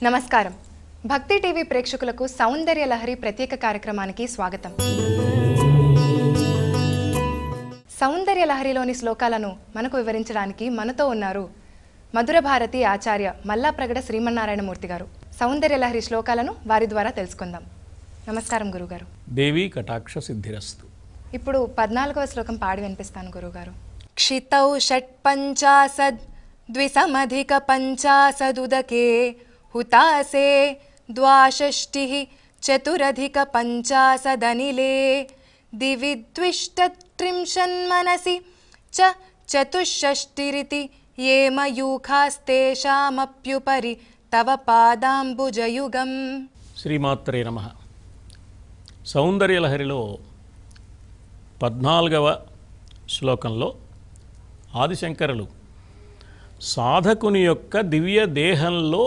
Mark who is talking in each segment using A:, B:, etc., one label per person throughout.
A: నమస్కారం. భక్తి టీవీ ప్రేక్షకులకు సౌందర్య లహరి ప్రత్యేక కార్యక్రమానికి స్వాగతం. సౌందర్య లహరిలోని శ్లోకాలను మనకు వివరించడానికి మనతో ఉన్నారు మధుర భారతి ఆచార్య మల్లాప్రగడ శ్రీమన్నారాయణమూర్తి గారు. సౌందర్య లహరి శ్లోకాలను వారి ద్వారా తెలుసుకుందాం. నమస్కారం గురుగారు.
B: దేవి కటాక్ష సిద్ధిరస్తు.
A: ఇప్పుడు 14వ శ్లోకం పాడి వినిపిస్తాను గురుగారు. క్షితౌ షట్పంచాశద్ ద్విసమధిక పంచాశదుదకే హుతాసే ద్వాషష్టిః చతురధిక పంచాశదనిలే దివి ద్విష్టత్రింశన్మనసి చ చతుషష్టిరితి ఏ మయూఖాస్తేషామప్యుపరి తవ పాదాంబుజయుగం.
B: శ్రీమాత్రే నమః. సౌందర్యలహరిలో 14వ శ్లోకంలో ఆదిశంకరులు సాధకుని యొక్క దివ్య దేహంలో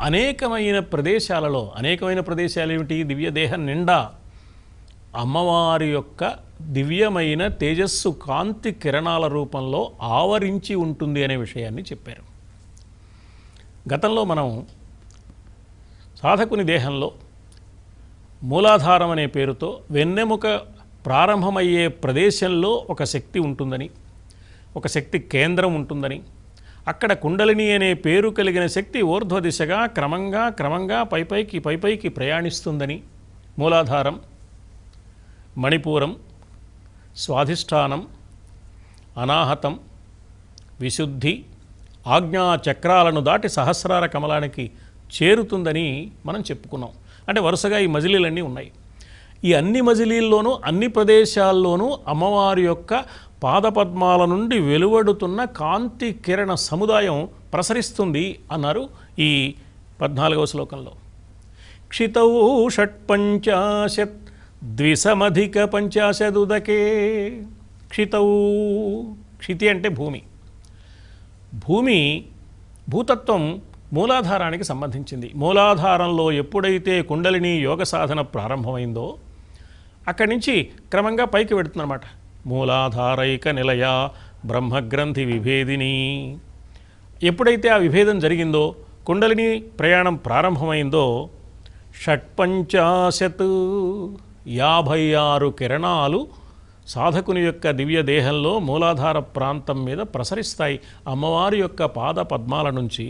B: అనేకమైన ప్రదేశాలు ఏమిటి? దివ్య దేహం నిండా అమ్మవారి యొక్క దివ్యమైన తేజస్సు కాంతి కిరణాల రూపంలో ఆవరించి ఉంటుంది అనే విషయాన్ని చెప్పారు. గతంలో మనం సాధకుని దేహంలో మూలాధారం అనే పేరుతో వెన్నెముక ప్రారంభమయ్యే ప్రదేశంలో ఒక శక్తి ఉంటుందని, ఒక శక్తి కేంద్రం ఉంటుందని, అక్కడ కుండలిని అనే పేరు కలిగిన శక్తి ఊర్ధ్వ దిశగా క్రమంగా పైపైకి ప్రయాణిస్తుందని, మూలాధారం, మణిపూరం, స్వాధిష్టానం, అనాహతం, విశుద్ధి, ఆజ్ఞా చక్రాలను దాటి సహస్రార కమలానికి చేరుతుందని మనం చెప్పుకున్నాం. అంటే వరుసగా ఈ మజిలీలన్నీ ఉన్నాయి. ఈ అన్ని మజిలీల్లోనూ అన్ని ప్రదేశాల్లోనూ అమ్మవారి యొక్క పాదపద్మాల నుండి వెలువడుతున్న కాంతి కిరణ సముదాయం ప్రసరిస్తుంది అన్నారు ఈ 14వ శ్లోకంలో. క్షితౌ షట్పంచాశత్ ద్విసమధిక పంచాశదుదకే. క్షితౌ, క్షితి అంటే భూమి. భూతత్వం మూలాధారానికి సంబంధించింది. మూలాధారంలో ఎప్పుడైతే కుండలిని యోగ సాధన ప్రారంభమైందో అక్కడి నుంచి క్రమంగా పైకి వెడుతుందన్నమాట. మూలాధారైక నిలయ బ్రహ్మగ్రంథి విభేదిని. ఎప్పుడైతే ఆ విభేదం జరిగిందో, కుండలిని ప్రయాణం ప్రారంభమైందో, షట్పంచాశత్ 56 కిరణాలు సాధకుని యొక్క దివ్య దేహంలో మూలాధార ప్రాంతం మీద ప్రసరిస్తాయి అమ్మవారి యొక్క పాద పద్మాల నుంచి.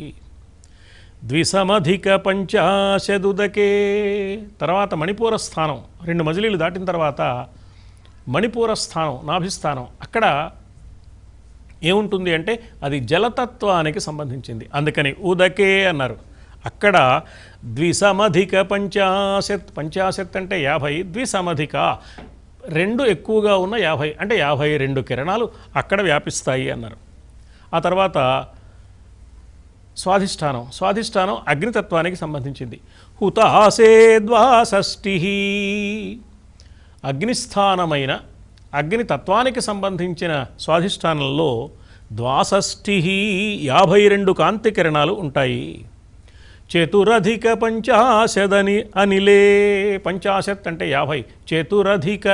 B: ద్విసమధిక పంచాశదుదకే. తర్వాత మణిపూర స్థానం, 2 మజిలీలు దాటిన తర్వాత మణిపూర స్థానం, నాభిస్థానం, అక్కడ ఏముంటుంది అంటే అది జలతత్వానికి సంబంధించింది. అందుకని ఉదకే అన్నారు. అక్కడ ద్విసమధిక పంచాశత్, పంచాశత్ అంటే 50, ద్విసమధిక 2 ఎక్కువగా ఉన్న 50 అంటే 52 కిరణాలు అక్కడ వ్యాపిస్తాయి అన్నారు. ఆ తర్వాత స్వాధిష్టానం అగ్నితత్వానికి సంబంధించింది. హుతాసే ద్వాషష్టిః. అగ్నిస్థానమైన అగ్నితత్వానికి సంబంధించిన స్వాధిష్టానంలో ద్వాషష్టిః 52 కాంతి కిరణాలు ఉంటాయి. చతురధిక పంచాశదని అనిలే. పంచాశత్ అంటే 50, చతురధిక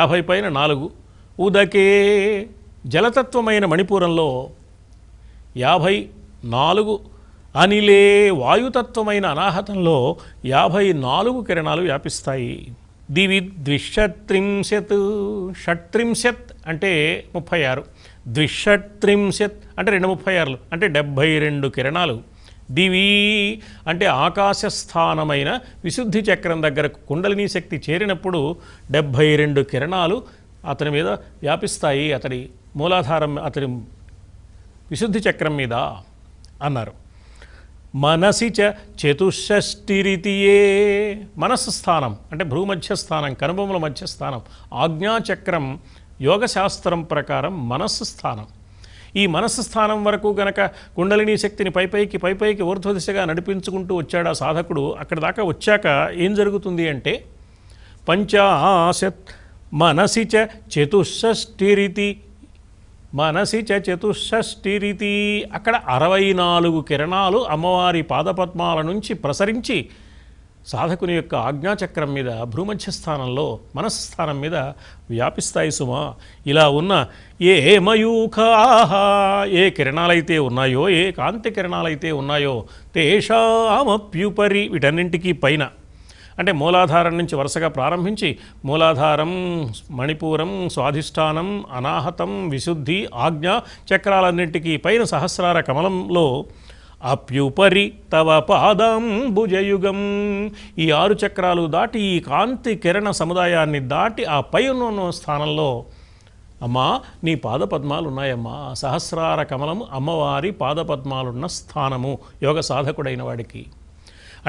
B: 50 పైన 4. ఉదకే జలతత్వమైన మణిపూరంలో 54, అనిలే వాయుతత్వమైన అనాహతంలో 54 కిరణాలు వ్యాపిస్తాయి. దివి ద్విషత్రింశత్. షట్త్రింశత్ అంటే 36, ద్విషత్రింశత్ అంటే 236 అంటే 72 కిరణాలు. దివి అంటే ఆకాశస్థానమైన విశుద్ధి చక్రం దగ్గర కుండలిని శక్తి చేరినప్పుడు 72 కిరణాలు అతని మీద వ్యాపిస్తాయి, అతడి మూలాధారం, అతడి విశుద్ధి చక్రం మీద అన్నారు. మనసి చ చతుషష్టిరితియే. మనస్సు స్థానం అంటే భ్రూమధ్యస్థానం, కనుబొమ్మల మధ్యస్థానం, ఆజ్ఞాచక్రం యోగశాస్త్రం ప్రకారం మనస్సు స్థానం. ఈ మనస్సు స్థానం వరకు గనక కుండలిని శక్తిని పైపైకి ఊర్ధ్వ దిశగా నడిపించుకుంటూ వచ్చాడు ఆ సాధకుడు. అక్కడ దాకా వచ్చాక ఏం జరుగుతుంది అంటే పంచాశత్ మనసి చ చతుషష్టిరితి, మనసి చతుషష్టిరితి అక్కడ 64 కిరణాలు అమ్మవారి పాదపద్మాల నుంచి ప్రసరించి సాధకుని యొక్క ఆజ్ఞాచక్రం మీద భ్రూమధ్య స్థానంలో మనస్స్థానం మీద వ్యాపిస్తాయి సుమా. ఇలా ఉన్న ఏ మయూఖాః ఏ కిరణాలైతే ఉన్నాయో, ఏ కాంతి కిరణాలైతే ఉన్నాయో, తేషామప్యుపరి వీటన్నింటికీ పైన, అంటే మూలాధారం నుంచి వరుసగా ప్రారంభించి మూలాధారం, మణిపూరం, స్వాధిష్టానం, అనాహతం, విశుద్ధి, ఆజ్ఞ చక్రాలన్నింటికీ పైన సహస్రార కమలంలో అప్యుపరి తవ పాదాంబుజయుగం, ఈ 6 చక్రాలు దాటి ఈ కాంతి కిరణ సముదాయాన్ని దాటి ఆ పై ఉన్న స్థానంలో అమ్మా నీ పాదపద్మాలు ఉన్నాయమ్మా. సహస్రార కమలము అమ్మవారి పాదపద్మాలున్న స్థానము యోగ సాధకుడైన వాడికి.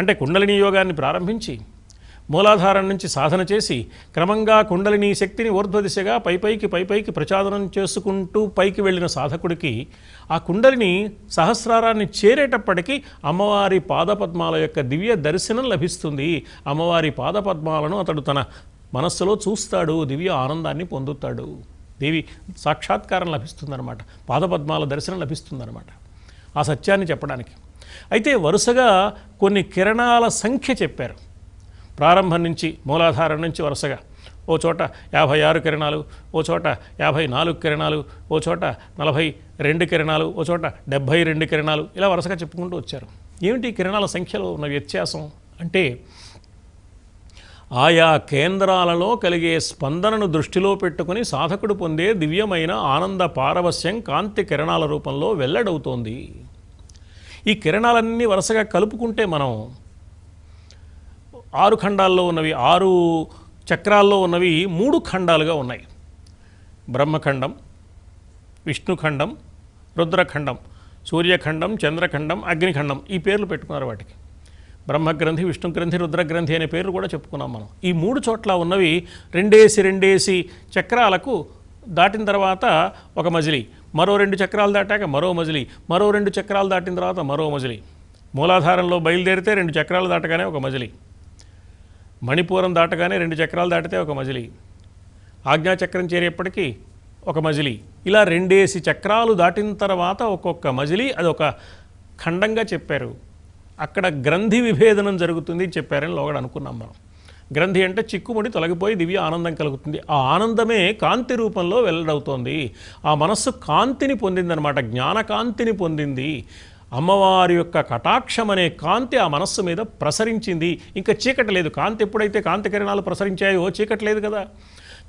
B: అంటే కుండలిని యోగాన్ని ప్రారంభించి మూలాధారం నుంచి సాధన చేసి క్రమంగా కుండలిని శక్తిని ఊర్ధ్వదిశగా పైపైకి ప్రచాదనం చేసుకుంటూ పైకి వెళ్ళిన సాధకుడికి ఆ కుండలిని సహస్రారాన్ని చేరేటప్పటికీ అమ్మవారి పాదపద్మాల యొక్క దివ్య దర్శనం లభిస్తుంది. అమ్మవారి పాదపద్మాలను అతడు తన మనస్సులో చూస్తాడు, దివ్య ఆనందాన్ని పొందుతాడు, దేవి సాక్షాత్కారం లభిస్తుందన్నమాట, పాదపద్మాల దర్శనం లభిస్తుందన్నమాట. ఆ సత్యాన్ని చెప్పడానికి అయితే వరుసగా కొన్ని కిరణాల సంఖ్య చెప్పారు. ప్రారంభం నుంచి మూలాధారం నుంచి వరుసగా ఓ చోట 56 కిరణాలు, ఓ చోట 54 కిరణాలు, ఓ చోట 42 కిరణాలు, ఓ చోట 72 కిరణాలు, ఇలా వరుసగా చెప్పుకుంటూ వచ్చారు. ఏమిటి కిరణాల సంఖ్యలో ఉన్న వ్యత్యాసం అంటే ఆయా కేంద్రాలలో కలిగే స్పందనను దృష్టిలో పెట్టుకుని సాధకుడు పొందే దివ్యమైన ఆనంద పారవస్యం కాంతి కిరణాల రూపంలో వెల్లడవుతోంది. ఈ కిరణాలన్నీ వరుసగా కలుపుకుంటే మనం 6 ఖండాల్లో ఉన్నవి, 6 చక్రాల్లో ఉన్నవి 3 ఖండాలుగా ఉన్నాయి. బ్రహ్మఖండం, విష్ణుఖండం, రుద్రఖండం, సూర్యఖండం, చంద్రఖండం, అగ్నిఖండం, ఈ పేర్లు పెట్టుకున్నారు వాటికి. బ్రహ్మగ్రంథి, విష్ణుగ్రంథి, రుద్రగ్రంథి అనే పేర్లు కూడా చెప్పుకున్నాం మనం. ఈ 3 చోట్ల ఉన్నవి రెండేసి చక్రాలకు దాటిన తర్వాత ఒక మజిలీ, మరో 2 చక్రాలు దాటాక మరో మజిలీ, మరో 2 చక్రాలు దాటిన తర్వాత మరో మజిలీ. మూలాధారంలో బయలుదేరితే 2 చక్రాలు దాటగానే ఒక మజిలీ, మణిపూరం దాటగానే 2 చక్రాలు దాటితే ఒక మజిలీ, ఆజ్ఞాచక్రం చేరేప్పటికీ ఒక మజిలీ, ఇలా 2 చక్రాలు దాటిన తర్వాత ఒక్కొక్క మజిలీ అదొక ఖండంగా చెప్పారు. అక్కడ గ్రంథి విభేదనం జరుగుతుంది చెప్పారని లోగడ అనుకున్నాం మనం. గ్రంథి అంటే చిక్కుముడి తొలగిపోయి దివ్య ఆనందం కలుగుతుంది. ఆ ఆనందమే కాంతి రూపంలో వెల్లడవుతోంది. ఆ మనస్సు కాంతిని పొందిందనమాట, జ్ఞానకాంతిని పొందింది. అమ్మవారి యొక్క కటాక్షం అనే కాంతి ఆ మనస్సు మీద ప్రసరించింది. ఇంకా చీకటి లేదు. కాంతి ఎప్పుడైతే కాంతి కిరణాలు ప్రసరించాయో చీకటి లేదు కదా.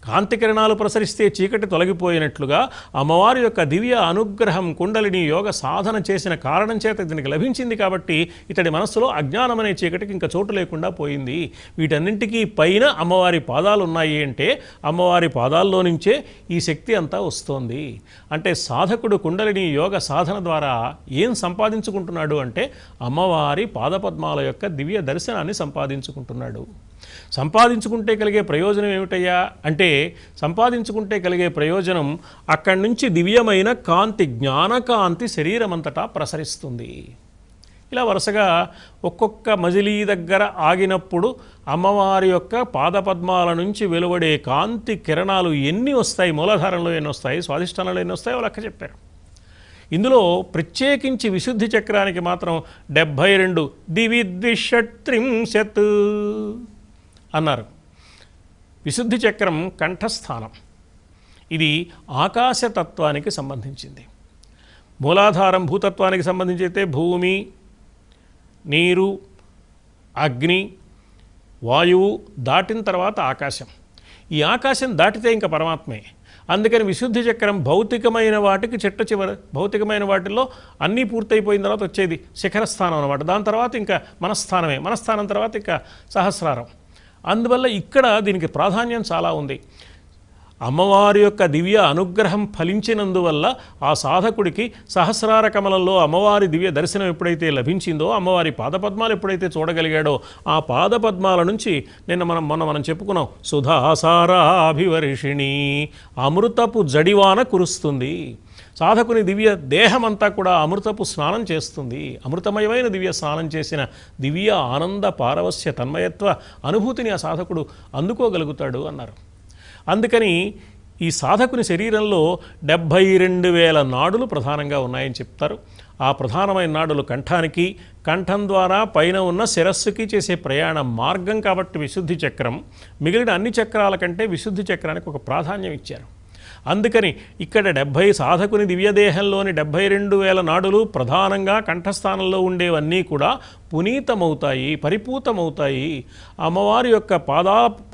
B: కాంతి కిరణాలు ప్రసరిస్తే చీకటి తొలగిపోయినట్లుగా అమ్మవారి యొక్క దివ్య అనుగ్రహం కుండలిని యోగ సాధన చేసిన కారణం చేత దీనికి లభించింది. కాబట్టి ఇతడి మనస్సులో అజ్ఞానం అనే చీకటికి ఇంకా చోటు లేకుండా పోయింది. వీటన్నింటికీ పైన అమ్మవారి పాదాలు ఉన్నాయి అంటే అమ్మవారి పాదాల్లో నుంచే ఈ శక్తి అంతా వస్తోంది. అంటే సాధకుడు కుండలిని యోగ సాధన ద్వారా ఏం సంపాదించుకుంటున్నాడు అంటే అమ్మవారి పాదపద్మాల యొక్క దివ్య దర్శనాన్ని సంపాదించుకుంటున్నాడు. సంపాదించుకుంటే కలిగే ప్రయోజనం ఏమిటయ్యా అంటే సంపాదించుకుంటే కలిగే ప్రయోజనం అక్కడి నుంచి దివ్యమైన కాంతి, జ్ఞానకాంతి శరీరమంతటా ప్రసరిస్తుంది. ఇలా వరుసగా ఒక్కొక్క మజిలీ దగ్గర ఆగినప్పుడు అమ్మవారి యొక్క పాదపద్మాల నుంచి వెలువడే కాంతి కిరణాలు ఎన్ని వస్తాయి, మూలాధారంలో ఎన్ని వస్తాయి, స్వాధిష్టానంలో ఎన్ని వస్తాయో లెక్క చెప్పారు. ఇందులో ప్రత్యేకించి విశుద్ధి చక్రానికి మాత్రం 72 ద్విషట్త్రింశత్ అన్నారు. విశుద్ధి చక్రం కంఠస్థానం. ఇది ఆకాశతత్వానికి సంబంధించింది. మూలాధారం భూతత్వానికి సంబంధించి అయితే భూమి, నీరు, అగ్ని, వాయువు దాటిన తర్వాత ఆకాశం. ఈ ఆకాశం దాటితే ఇంకా పరమాత్మే. అందుకని విశుద్ధి చక్రం భౌతికమైన వాటికి చివరి భౌతికమైన వాటిల్లో అన్నీ పూర్తయిపోయిన తర్వాత వచ్చేది శిఖరస్థానం అన్నమాట. దాని తర్వాత ఇంకా మనస్థానమే, మనస్థానం తర్వాత ఇంకా సహస్రారం. అందువల్ల ఇక్కడ దీనికి ప్రాధాన్యం చాలా ఉంది. అమ్మవారి యొక్క దివ్య అనుగ్రహం ఫలించినందువల్ల ఆ సాధకుడికి సహస్రార కమలంలో అమ్మవారి దివ్య దర్శనం ఎప్పుడైతే లభించిందో, అమ్మవారి పాదపద్మాలు ఎప్పుడైతే చూడగలిగాడో, ఆ పాదపద్మాల నుంచి మొన్న మనం చెప్పుకున్నాం, సుధాసారాభివర్షిణి, అమృతపు జడివాన కురుస్తుంది. సాధకుని దివ్య దేహమంతా కూడా అమృతపు స్నానం చేస్తుంది. అమృతమయమైన దివ్య స్నానం చేసిన దివ్య ఆనంద పారవస్య తన్మయత్వ అనుభూతిని ఆ సాధకుడు అందుకోగలుగుతాడు అన్నారు. అందుకని ఈ సాధకుని శరీరంలో 72,000 నాడులు ప్రధానంగా ఉన్నాయని చెప్తారు. ఆ ప్రధానమైన నాడులు కంఠానికి, కంఠం ద్వారా పైన ఉన్న శిరస్సుకి చేసే ప్రయాణ మార్గం కాబట్టి విశుద్ధి చక్రం. మిగిలిన అన్ని చక్రాల కంటే విశుద్ధి చక్రానికి ఒక ప్రాధాన్యం ఇచ్చారు. అందుకని ఇక్కడ సాధకుని దివ్యదేహంలోని 72,000 నాడులు ప్రధానంగా కంఠస్థానంలో ఉండేవన్నీ కూడా పునీతమవుతాయి, పరిపూతమవుతాయి. అమ్మవారి యొక్క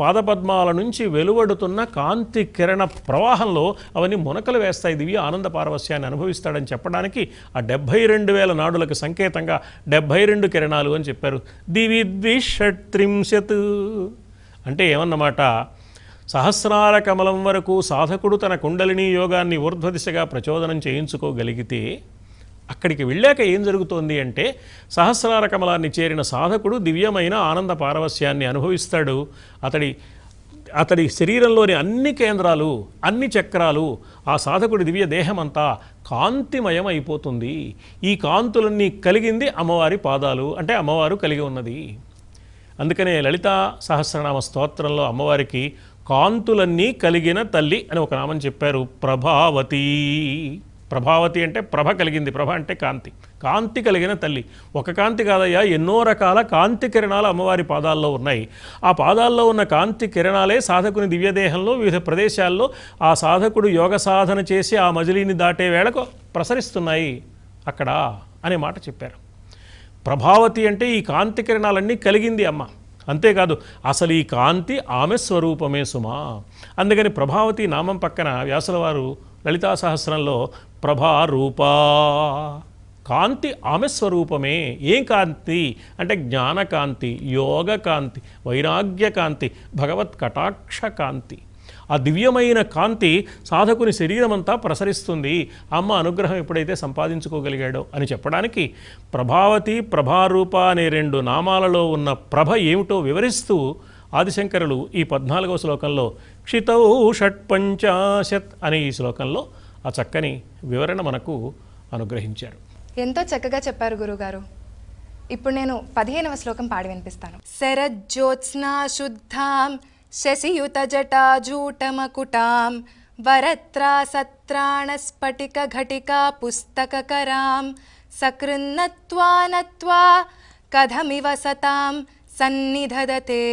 B: పాదపద్మాల నుంచి వెలువడుతున్న కాంతి కిరణ ప్రవాహంలో అవన్నీ మునకలు వేస్తాయి. దివ్య ఆనంద పారవస్యాన్ని అనుభవిస్తాడని చెప్పడానికి ఆ 72,000 నాడులకు సంకేతంగా 72 కిరణాలు అని చెప్పారు. దివి ద్విషట్త్రింశత్ అంటే ఏమన్నమాట, సహస్రార కమలం వరకు సాధకుడు తన కుండలిని యోగాన్ని ఊర్ధ్వదిశగా ప్రచోదనం చేయించుకోగలిగితే అక్కడికి వెళ్ళాక ఏం జరుగుతోంది అంటే సహస్రార కమలాన్ని చేరిన సాధకుడు దివ్యమైన ఆనంద పారవస్యాన్ని అనుభవిస్తాడు. అతడి శరీరంలోని అన్ని కేంద్రాలు, అన్ని చక్రాలు, ఆ సాధకుడి దివ్య దేహమంతా కాంతిమయం అయిపోతుంది. ఈ కాంతులన్నీ కలిగింది అమ్మవారి పాదాలు, అంటే అమ్మవారు కలిగి ఉన్నది. అందుకనే లలితా సహస్రనామ స్తోత్రంలో అమ్మవారికి కాంతులన్నీ కలిగిన తల్లి అని ఒక నామం చెప్పారు. ప్రభావతి. ప్రభావతి అంటే ప్రభ కలిగింది. ప్రభ అంటే కాంతి. కాంతి కలిగిన తల్లి. ఒక కాంతి కాదయ్యా, ఎన్నో రకాల కాంతి కిరణాలు అమ్మవారి పాదాల్లో ఉన్నాయి. ఆ పాదాల్లో ఉన్న కాంతి కిరణాలే సాధకుని దివ్యదేహంలో వివిధ ప్రదేశాల్లో ఆ సాధకుడు యోగ సాధన చేసి ఆ మజిలీని దాటే వేళకు ప్రసరిస్తున్నాయి అక్కడ అనే మాట చెప్పారు. ప్రభావతి అంటే ఈ కాంతి కిరణాలన్నీ కలిగింది అమ్మ. అంతేకాదు అసలు ఈ కాంతి ఆమె స్వరూపమే సుమా. అందుకని ప్రభావతి నామం పక్కన వ్యాసుల వారు లలితా సహస్రంలో ప్రభారూపా, కాంతి ఆమె స్వరూపమే. ఏం కాంతి అంటే జ్ఞానకాంతి, యోగ కాంతి, వైరాగ్య కాంతి, భగవత్ కటాక్ష కాంతి. ఆ దివ్యమైన కాంతి సాధకుని శరీరమంతా ప్రసరిస్తుంది. అమ్మ అనుగ్రహం ఎప్పుడైతే సంపాదించుకోగలిగాడో అని చెప్పడానికి ప్రభావతి, ప్రభారూప అనే 2 నామాలలో ఉన్న ప్రభ ఏమిటో వివరిస్తూ ఆదిశంకరులు ఈ 14వ శ్లోకంలో క్షితౌ షట్పంచాశత్ అనే ఈ శ్లోకంలో ఆ చక్కని వివరణ మనకు అనుగ్రహించారు.
A: ఎంతో చక్కగా చెప్పారు గురుగారు. ఇప్పుడు నేను 15వ శ్లోకం పాడి వినిపిస్తాను. శరజ్యోత్స్నా శుద్ధాం శశియుతజటాజూటమకుటాం వరత్రా సత్రాణస్ఫటిక ఘటికా పుస్తకకరాం సకృన్నత్వా నత్వా కథమివ సతాం సన్నిధదతే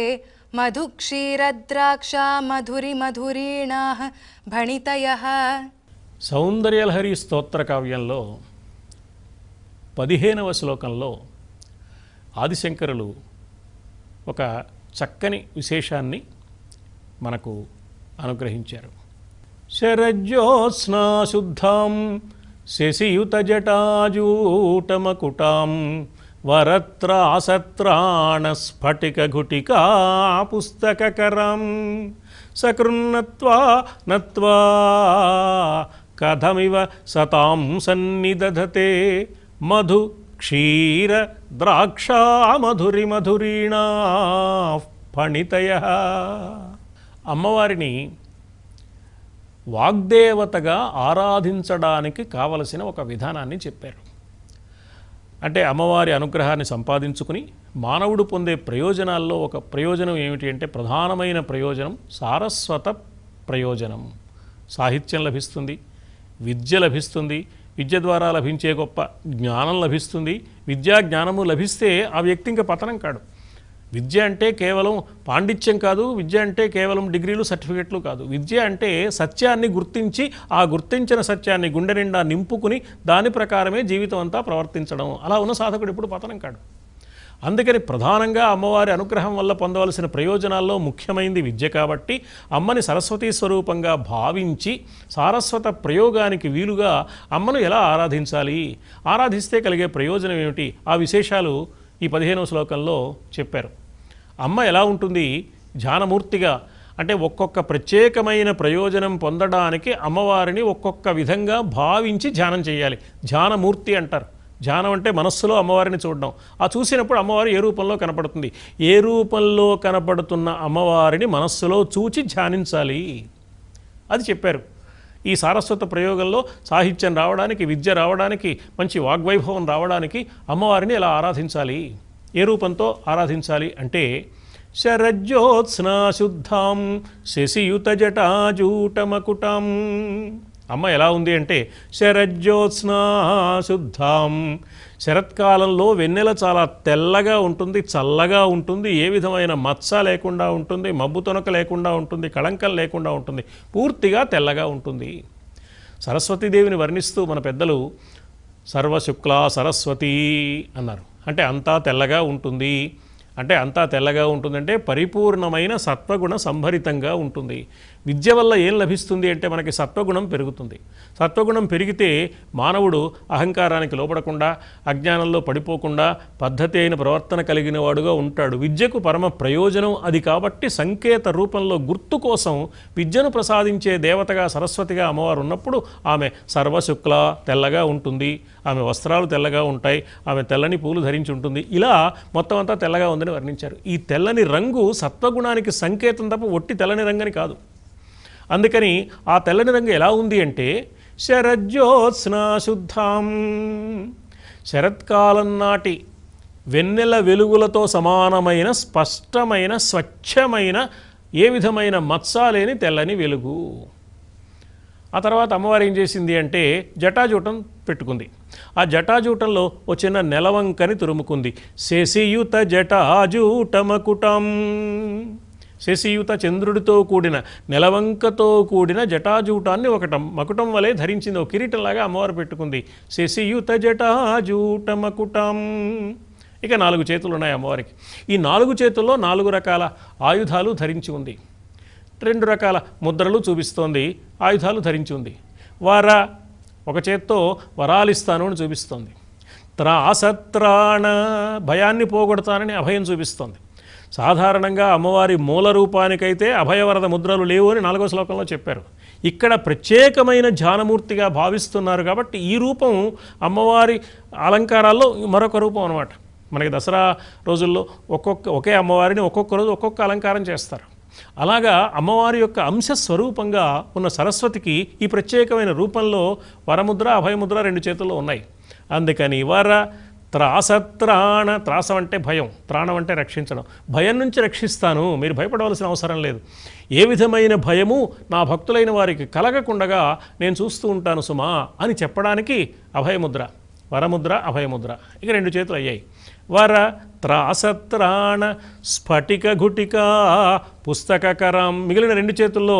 A: మధుక్షీరద్రాక్ష మధురి మధురీణాః భణితయః.
B: సౌందర్యలహరి స్తోత్ర కావ్యంలో 15వ శ్లోకంలో ఆదిశంకరులు ఒక చక్కని విశేషాన్ని మనకు అనుగ్రహించారు. శరజ్యోత్స్నా శుద్ధాం శశియుతజటాజూటమకుటాం వరత్రాసత్రాణ స్ఫటిక ఘుటికా పుస్తకకరం సకృన్నత్వా నత్వా కథమివ సతాం సన్నిదధతే మధు క్షీర ద్రాక్షా మధురి మధురీణా ఫణితయ. అమ్మవారిని వాగ్దేవతగా ఆరాధించడానికి కావలసిన ఒక విధానాన్ని చెప్పారు. అంటే అమ్మవారి అనుగ్రహాన్ని సంపాదించుకుని మానవుడు పొందే ప్రయోజనాల్లో ఒక ప్రయోజనం ఏమిటి అంటే ప్రధానమైన ప్రయోజనం సారస్వత ప్రయోజనం. సాహిత్యం లభిస్తుంది, విద్య లభిస్తుంది, విద్య ద్వారా లభించే గొప్ప జ్ఞానం లభిస్తుంది. విద్యా జ్ఞానము లభిస్తే ఆ వ్యక్తి ఇంకా పతనం కాడు. విద్య అంటే కేవలం పాండిత్యం కాదు, విద్య అంటే కేవలం డిగ్రీలు సర్టిఫికెట్లు కాదు. విద్య అంటే సత్యాన్ని గుర్తించి ఆ గుర్తించిన సత్యాన్ని గుండె నిండా నింపుకుని దాని ప్రకారమే జీవితం అంతా ప్రవర్తించడం. అలా ఉన్న సాధకుడు ఎప్పుడు పతనం కాడు. అందుకని ప్రధానంగా అమ్మవారి అనుగ్రహం వల్ల పొందవలసిన ప్రయోజనాల్లో ముఖ్యమైనది విద్య కాబట్టి అమ్మని సరస్వతీ స్వరూపంగా భావించి సారస్వత ప్రయోగానికి వీలుగా అమ్మను ఎలా ఆరాధించాలి, ఆరాధిస్తే కలిగే ప్రయోజనం ఏమిటి, ఆ విశేషాలు ఈ 15వ శ్లోకంలో చెప్పారు. అమ్మ ఎలా ఉంటుంది ధ్యానమూర్తిగా అంటే ఒక్కొక్క ప్రత్యేకమైన ప్రయోజనం పొందడానికి అమ్మవారిని ఒక్కొక్క విధంగా భావించి ధ్యానం చేయాలి. ధ్యానమూర్తి అంటారు. ధ్యానం అంటే మనస్సులో అమ్మవారిని చూడడం. ఆ చూసినప్పుడు అమ్మవారు ఏ రూపంలో కనపడుతుంది, ఏ రూపంలో కనపడుతున్న అమ్మవారిని మనస్సులో చూచి ధ్యానించాలి అది చెప్పారు. ఈ సారస్వత ప్రయోగంలో సాహిత్యం రావడానికి, విద్య రావడానికి, మంచి వాగ్వైభవం రావడానికి అమ్మవారిని ఎలా ఆరాధించాలి, ఏ రూపంతో ఆరాధించాలి అంటే శరజ్యోత్స్నాశుద్ధాం శశియుతజటాజూటమకుటాం. అమ్మ ఎలా ఉంది అంటే శరజ్యోత్స్నాశుద్ధాం, శరత్కాలంలో వెన్నెల చాలా తెల్లగా ఉంటుంది, చల్లగా ఉంటుంది, ఏ విధమైన మచ్చ లేకుండా ఉంటుంది, మబ్బు తొనక లేకుండా ఉంటుంది, కళంకం లేకుండా ఉంటుంది, పూర్తిగా తెల్లగా ఉంటుంది. సరస్వతీదేవిని వర్ణిస్తూ మన పెద్దలు సర్వశుక్లా సరస్వతి అన్నారు. అంటే అంతా తెల్లగా ఉంటుంది. అంటే అంతా తెల్లగా ఉంటుందంటే పరిపూర్ణమైన సత్వగుణ సంభరితంగా ఉంటుంది. విద్య వల్ల ఏం లభిస్తుంది అంటే మనకి సత్వగుణం పెరుగుతుంది. సత్వగుణం పెరిగితే మానవుడు అహంకారానికి లోపడకుండా, అజ్ఞానంలో పడిపోకుండా పద్ధతి అయిన ప్రవర్తన కలిగిన వాడుగా ఉంటాడు. విద్యకు పరమ ప్రయోజనం అది. కాబట్టి సంకేత రూపంలో గుర్తు కోసం విద్యను ప్రసాదించే దేవతగా సరస్వతిగా అమ్మవారు ఉన్నప్పుడు ఆమె సర్వశుక్ల తెల్లగా ఉంటుంది, ఆమె వస్త్రాలు తెల్లగా ఉంటాయి, ఆమె తెల్లని పూలు ధరించి ఉంటుంది. ఇలా మొత్తం అంతా తెల్లగా ఉందని వర్ణించారు. ఈ తెల్లని రంగు సత్వగుణానికి సంకేతం తప్ప ఒట్టి తెల్లని రంగని కాదు. అందుకని ఆ తెల్లని రంగు ఎలా ఉంది అంటే శరజ్యోత్స్నాశుద్ధాం, శరత్కాలం నాటి వెన్నెల వెలుగులతో సమానమైన స్పష్టమైన స్వచ్ఛమైన ఏ విధమైన మచ్చ లేని తెల్లని వెలుగు. ఆ తర్వాత అమ్మవారు ఏం చేసింది అంటే జటాజూటం పెట్టుకుంది. ఆ జటాజూటంలో ఓ చిన్న నెలవంకని తురుముకుంది. శశియుత జటాజూటమకుటం, శశియుత చంద్రుడితో కూడిన నెలవంకతో కూడిన జటాజూటాన్ని ఒక మకుటం వలె ధరించింది. ఒక కిరీటంలాగా అమ్మవారు పెట్టుకుంది. శశియుత జటాజూటమకుటం. ఇక 4 చేతులు ఉన్నాయి అమ్మవారికి. ఈ 4 చేతుల్లో 4 రకాల ఆయుధాలు ధరించి ఉంది. 2 రకాల ముద్రలు చూపిస్తోంది, ఆయుధాలు ధరించి ఉంది. ఒక చేత్తో వరాలిస్తాను అని చూపిస్తోంది. త్రాసత్రాణ, భయాన్ని పోగొడతానని అభయం చూపిస్తోంది. సాధారణంగా అమ్మవారి మూల రూపానికైతే అభయవరద ముద్రలు లేవు అని 4వ శ్లోకంలో చెప్పారు. ఇక్కడ ప్రత్యేకమైన ధ్యానమూర్తిగా భావిస్తున్నారు కాబట్టి ఈ రూపం అమ్మవారి అలంకారాల్లో మరొక రూపం అన్నమాట. మనకి దసరా రోజుల్లో ఒకే అమ్మవారిని ఒక్కొక్క రోజు ఒక్కొక్క అలంకారం చేస్తారు. అలాగా అమ్మవారి యొక్క అంశస్వరూపంగా ఉన్న సరస్వతికి ఈ ప్రత్యేకమైన రూపంలో వరముద్ర అభయముద్ర 2 చేతుల్లో ఉన్నాయి. అందుకని త్రాసత్రాణ, త్రాసం అంటే భయం, త్రాణం అంటే రక్షించడం. భయం నుంచి రక్షిస్తాను, మీరు భయపడవలసిన అవసరం లేదు. ఏ విధమైన భయము నా భక్తులైన వారికి కలగకుండగా నేను చూస్తూ ఉంటాను సుమా అని చెప్పడానికి అభయముద్ర, వరముద్ర అభయముద్ర. ఇక 2 చేతులు అయ్యాయి. త్రాసత్రాణ స్ఫటిక ఘుటిక పుస్తకకరం. మిగిలిన 2 చేతుల్లో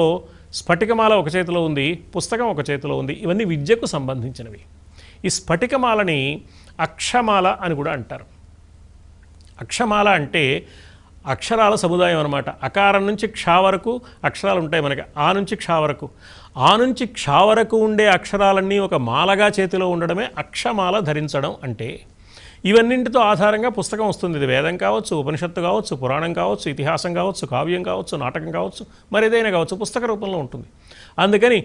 B: స్ఫటికమాల ఒక చేతిలో ఉంది, పుస్తకం ఒక చేతిలో ఉంది. ఇవన్నీ విద్యకు సంబంధించినవి. ఈ స్ఫటికమాలని అక్షమాల అని కూడా అంటారు. అక్షమాల అంటే అక్షరాల సముదాయం అన్నమాట. అకారం నుంచి క్ష వరకు అక్షరాలు ఉంటాయి మనకి. ఆ నుంచి క్ష వరకు, ఆ నుంచి క్ష వరకు ఉండే అక్షరాలన్నీ ఒక మాలగా చేతిలో ఉండడమే అక్షమాల ధరించడం అంటే. ఇవన్నింటితో ఆధారంగా పుస్తకం వస్తుంది. ఇది వేదం కావచ్చు, ఉపనిషత్తు కావచ్చు, పురాణం కావచ్చు, ఇతిహాసం కావచ్చు, కావ్యం కావచ్చు, నాటకం కావచ్చు, మరేదైనా కావచ్చు, పుస్తక రూపంలో ఉంటుంది. అందుకని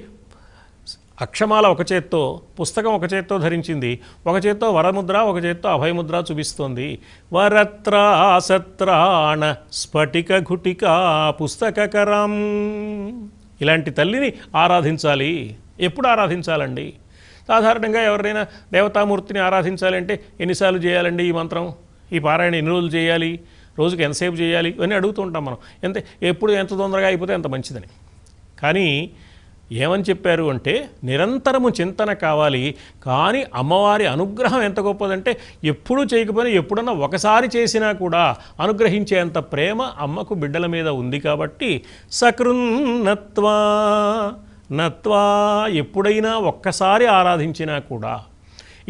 B: అక్షమాల ఒక చేత్తో, పుస్తకం ఒక చేత్తో ధరించింది. ఒక చేత్తో వరముద్ర, ఒక చేత్తో అభయముద్ర చూపిస్తోంది. వరత్రాసత్రాణ స్ఫటిక ఘుటిక పుస్తకకరం. ఇలాంటి తల్లిని ఆరాధించాలి. ఎప్పుడు ఆరాధించాలండి? సాధారణంగా ఎవరైనా దేవతామూర్తిని ఆరాధించాలంటే ఎన్నిసార్లు చేయాలండి ఈ మంత్రం, ఈ పారాయణ ఎన్ని రోజులు చేయాలి, రోజుకి ఎంతసేపు చేయాలి, ఇవన్నీ అడుగుతూ ఉంటాం మనం. ఎంత తొందరగా అయిపోతే అంత మంచిదని. కానీ ఏమని చెప్పారు అంటే నిరంతరము చింతన కావాలి. కానీ అమ్మవారి అనుగ్రహం ఎంత గొప్పదంటే ఎప్పుడూ చేయకపోయినా ఎప్పుడన్నా ఒకసారి చేసినా కూడా అనుగ్రహించేంత ప్రేమ అమ్మకు బిడ్డల మీద ఉంది. కాబట్టి సకృన్నత్వా నత్వా, ఎప్పుడైనా ఒక్కసారి ఆరాధించినా కూడా,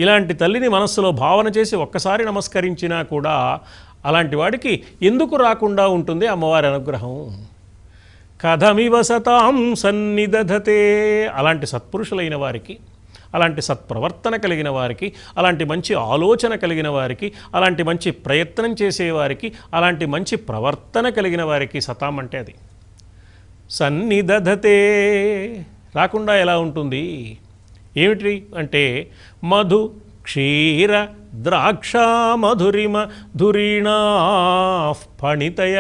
B: ఇలాంటి తల్లిని మనస్సులో భావన చేసి ఒక్కసారి నమస్కరించినా కూడా అలాంటి వాడికి ఎందుకు రాకుండా ఉంటుంది అమ్మవారి అనుగ్రహం? కథమివ సతాం సన్నిదధతే. అలాంటి సత్పురుషులైన వారికి, అలాంటి సత్ప్రవర్తన కలిగిన వారికి, అలాంటి మంచి ఆలోచన కలిగిన వారికి, అలాంటి మంచి ప్రయత్నం చేసేవారికి, అలాంటి మంచి ప్రవర్తన కలిగిన వారికి సతాం అంటే అది. సన్నిదధతే, రాకుండా ఎలా ఉంటుంది? ఏమిటి అంటే మధు క్షీర ద్రాక్ష మధురిమ ధురీణా ఫణితయ.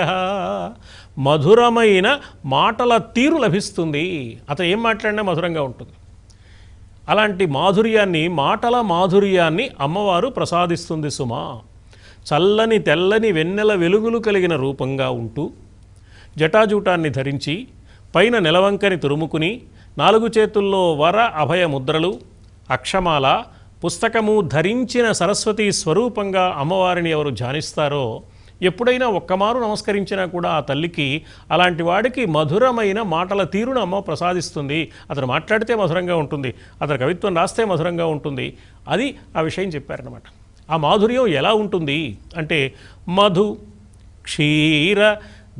B: మధురమైన మాటల తీరు లభిస్తుంది. అతను ఏం మాట్లాడినా మధురంగా ఉంటుంది. అలాంటి మాధుర్యాన్ని, మాటల మాధుర్యాన్ని అమ్మవారు ప్రసాదిస్తుంది సుమా. చల్లని తెల్లని వెన్నెల వెలుగులు కలిగిన రూపంగా ఉంటూ జటాజూటాన్ని ధరించి పైన నెలవంకని తురుముకుని 4 చేతుల్లో వర అభయ ముద్రలు అక్షమాల పుస్తకము ధరించిన సరస్వతి స్వరూపంగా అమ్మవారిని ఎవరు ధ్యానిస్తారో ఎప్పుడైనా ఒక్కమారు నమస్కరించినా కూడా ఆ తల్లికి అలాంటి వాడికి మధురమైన మాటల తీరును అమ్మ ప్రసాదిస్తుంది. అతను మాట్లాడితే మధురంగా ఉంటుంది, అతను కవిత్వం రాస్తే మధురంగా ఉంటుంది. అది ఆ విషయం చెప్పారనమాట. ఆ మాధుర్యం ఎలా ఉంటుంది అంటే మధు క్షీర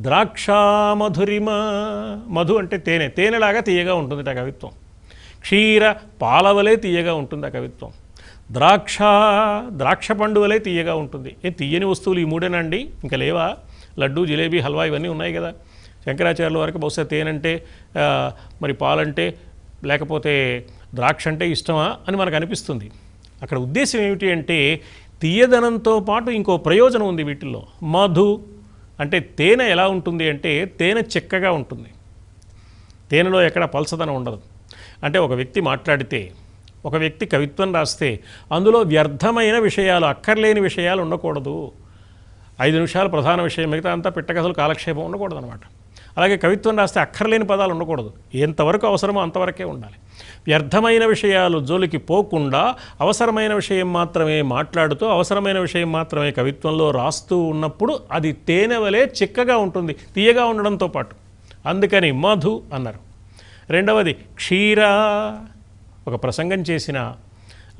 B: ద్రాక్ష మధురిమ. మధు అంటే తేనె, తేనెలాగా తీయగా ఉంటుంది ఆ కవిత్వం. క్షీర పాలవలే తీయగా ఉంటుంది ఆ కవిత్వం. ద్రాక్ష పండు వలె తీయగా ఉంటుంది. తీయని వస్తువులు ఈ మూడేనండి, ఇంకా లేవా? లడ్డు, జిలేబీ, హల్వా ఇవన్నీ ఉన్నాయి కదా. శంకరాచార్యుల వరకు బహుశా తేనంటే మరి పాలంటే లేకపోతే ద్రాక్ష అంటే ఇష్టమా అని మనకు అనిపిస్తుంది. అక్కడ ఉద్దేశం ఏమిటి అంటే తీయదనంతో పాటు ఇంకో ప్రయోజనం ఉంది వీటిల్లో. మధు అంటే తేనె ఎలా ఉంటుంది అంటే తేనె చిక్కగా ఉంటుంది, తేనెలో ఎక్కడ పలసదనం ఉండదు. అంటే ఒక వ్యక్తి మాట్లాడితే, ఒక వ్యక్తి కవిత్వం రాస్తే అందులో వ్యర్థమైన విషయాలు, అక్కర్లేని విషయాలు ఉండకూడదు. 5 నిమిషాలు ప్రధాన విషయం, మిగతా అంతా పిట్టకథలు కాలక్షేపం ఉండకూడదు అనమాట. అలాగే కవిత్వం రాస్తే అక్కర్లేని పదాలు ఉండకూడదు, ఎంతవరకు అవసరమో అంతవరకే ఉండాలి. వ్యర్థమైన విషయాలు జోలికి పోకుండా అవసరమైన విషయం మాత్రమే మాట్లాడుతూ అవసరమైన విషయం మాత్రమే కవిత్వంలో రాస్తూ ఉన్నప్పుడు అది తేనె వలె చిక్కగా ఉంటుంది, తీయగా ఉండడంతో పాటు. అందుకని మధు అన్నారు. రెండవది క్షీర. ఒక ప్రసంగం చేసిన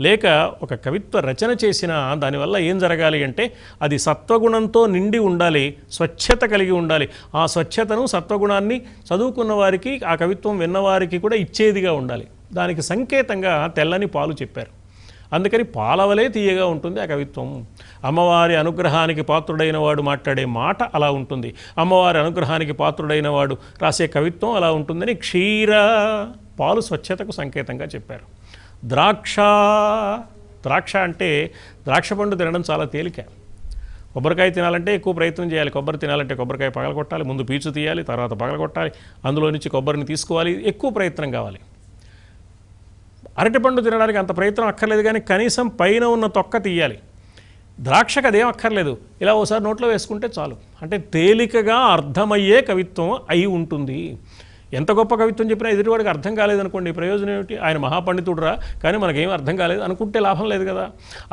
B: లేక ఒక కవిత్వ రచన చేసిన దానివల్ల ఏం జరగాలి అంటే అది సత్వగుణంతో నిండి ఉండాలి, స్వచ్ఛత కలిగి ఉండాలి. ఆ స్వచ్ఛతను, సత్వగుణాన్ని చదువుకున్న వారికి, ఆ కవిత్వం విన్నవారికి కూడా ఇచ్చేదిగా ఉండాలి. దానికి సంకేతంగా తెల్లని పాలు చెప్పారు. అందుకని పాలవలే తీయగా ఉంటుంది ఆ కవిత్వం. అమ్మవారి అనుగ్రహానికి పాత్రుడైన వాడు మాట్లాడే మాట అలా ఉంటుంది, అమ్మవారి అనుగ్రహానికి పాత్రుడైన వాడు రాసే కవిత్వం అలా ఉంటుందని క్షీర, పాలు స్వచ్ఛతకు సంకేతంగా చెప్పారు. ద్రాక్ష అంటే ద్రాక్ష పండు తినడం చాలా తేలిక. కొబ్బరికాయ తినాలంటే ఎక్కువ ప్రయత్నం చేయాలి. కొబ్బరి తినాలంటే కొబ్బరికాయ పగలగొట్టాలి, ముందు పీచు తీయాలి, తర్వాత పగలగొట్టాలి, అందులో నుంచి కొబ్బరిని తీసుకోవాలి, ఎక్కువ ప్రయత్నం కావాలి. అరటిపండు తినడానికి అంత ప్రయత్నం అక్కర్లేదు, కానీ కనీసం పైన ఉన్న తొక్క తీయాలి. ద్రాక్షకు అదేం అక్కర్లేదు, ఇలా ఓసారి నోట్లో వేసుకుంటే చాలు. అంటే తేలికగా అర్థమయ్యే కవిత్వం అయి ఉంటుంది. ఎంత గొప్ప కవిత్వం చెప్పినా ఎదుటివాడికి అర్థం కాలేదనుకోండి, ప్రయోజనం ఏమిటి? ఆయన మహాపండితుడురా, కానీ మనకేం అర్థం కాలేదు అనుకుంటే లాభం లేదు కదా.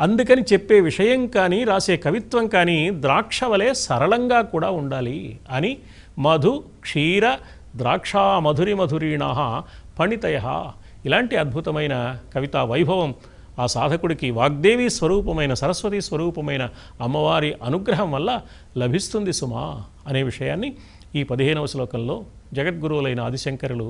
B: అందుకని చెప్పే విషయం కానీ రాసే కవిత్వం కానీ ద్రాక్ష వలె సరళంగా కూడా ఉండాలి అని మధు క్షీర ద్రాక్ష మధురి మధురీణా పండితయ. ఇలాంటి అద్భుతమైన కవితా వైభవం ఆ సాధకుడికి వాగ్దేవి స్వరూపమైన, సరస్వతి స్వరూపమైన అమ్మవారి అనుగ్రహం వల్ల లభిస్తుంది సుమా అనే విషయాన్ని ఈ 15వ శ్లోకంలో జగద్గురువులైన ఆదిశంకరులు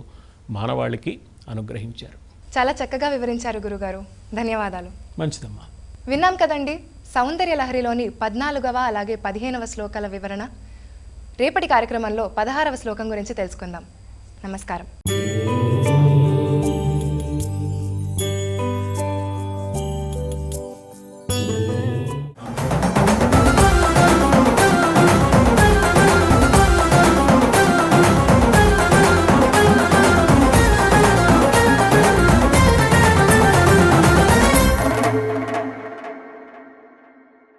B: మానవాళికి అనుగ్రహించారు.
A: చాలా చక్కగా వివరించారు గురుగారు, ధన్యవాదాలు.
B: మంచిదమ్మా.
A: విన్నాం కదండి సౌందర్య లహరిలోని 14వ అలాగే 15వ శ్లోకాల వివరణ. రేపటి కార్యక్రమంలో 16వ శ్లోకం గురించి తెలుసుకుందాం. నమస్కారం.